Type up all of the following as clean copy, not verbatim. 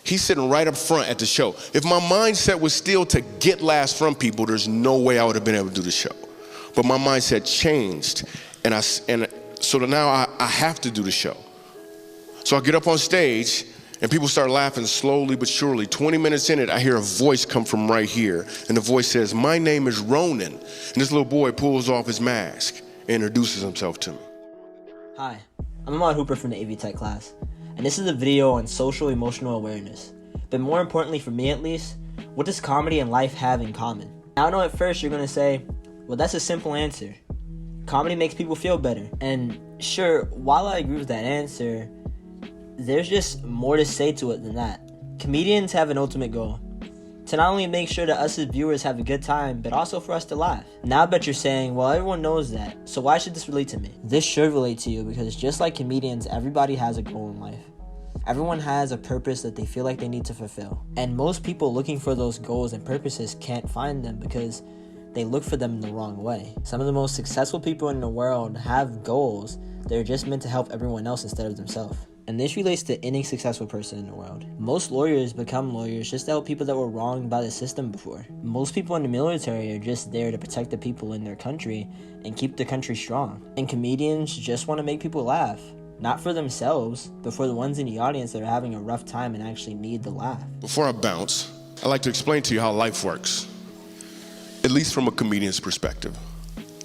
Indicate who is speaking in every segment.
Speaker 1: He's sitting right up front at the show. If my mindset was still to get laughs from people, there's no way I would have been able to do the show. But my mindset changed, so now I have to do the show. So I get up on stage, and people start laughing slowly but surely. 20 minutes in it, I hear a voice come from right here, and the voice says, "My name is Ronan." And this little boy pulls off his mask and introduces himself to me.
Speaker 2: Hi, I'm Ahmad Hooper from the AV Tech class, and this is a video on social emotional awareness. But more importantly, for me at least, what does comedy and life have in common? Now I know at first you're going to say, well, that's a simple answer. Comedy makes people feel better. And sure, while I agree with that answer, there's just more to say to it than that. Comedians have an ultimate goal, to not only make sure that us as viewers have a good time, but also for us to laugh. Now I bet you're saying, well, everyone knows that, so why should this relate to me? This should relate to you because just like comedians, everybody has a goal in life. Everyone has a purpose that they feel like they need to fulfill. And most people looking for those goals and purposes can't find them because they look for them in the wrong way. Some of the most successful people in the world have goals that are just meant to help everyone else instead of themselves. And this relates to any successful person in the world. Most lawyers become lawyers just to help people that were wronged by the system before. Most people in the military are just there to protect the people in their country and keep the country strong. And comedians just want to make people laugh. Not for themselves, but for the ones in the audience that are having a rough time and actually need the laugh.
Speaker 1: Before I bounce, I'd like to explain to you how life works, at least from a comedian's perspective.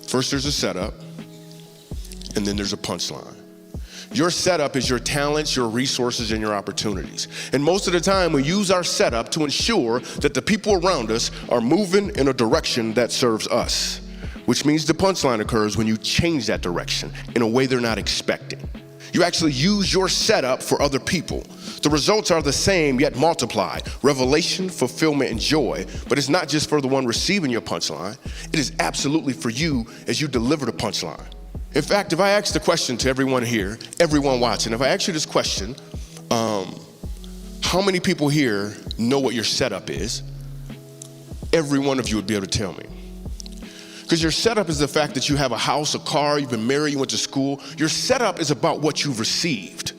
Speaker 1: First, there's a setup, and then there's a punchline. Your setup is your talents, your resources, and your opportunities. And most of the time, we use our setup to ensure that the people around us are moving in a direction that serves us, which means the punchline occurs when you change that direction in a way they're not expecting. You actually use your setup for other people. The results are the same, yet multiplied. Revelation, fulfillment, and joy. But it's not just for the one receiving your punchline. It is absolutely for you as you deliver the punchline. In fact, if I ask the question to everyone here, everyone watching, if I ask you this question, how many people here know what your setup is? Every one of you would be able to tell me. Because your setup is the fact that you have a house, a car, you've been married, you went to school. Your setup is about what you've received.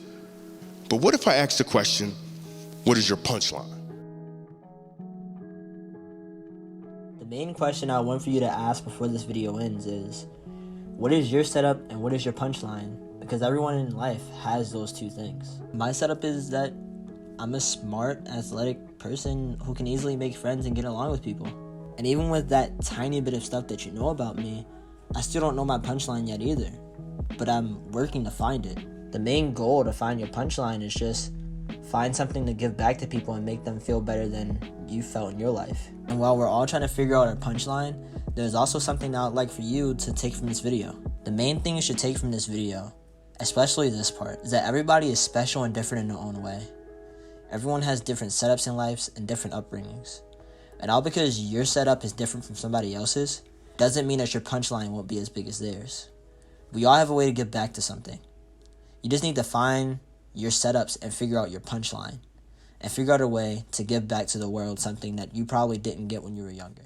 Speaker 1: But what if I ask the question, what is your punchline?
Speaker 2: The main question I want for you to ask before this video ends is, what is your setup and what is your punchline? Because everyone in life has those two things. My setup is that I'm a smart, athletic person who can easily make friends and get along with people. And even with that tiny bit of stuff that you know about me, I still don't know my punchline yet either. But I'm working to find it. The main goal to find your punchline is just find something to give back to people and make them feel better than you felt in your life. And while we're all trying to figure out our punchline, there's also something that I'd like for you to take from this video. The main thing you should take from this video, especially this part, is that everybody is special and different in their own way. Everyone has different setups in lives and different upbringings. And all because your setup is different from somebody else's, doesn't mean that your punchline won't be as big as theirs. We all have a way to give back to something. You just need to find your setups and figure out your punchline. And figure out a way to give back to the world something that you probably didn't get when you were younger.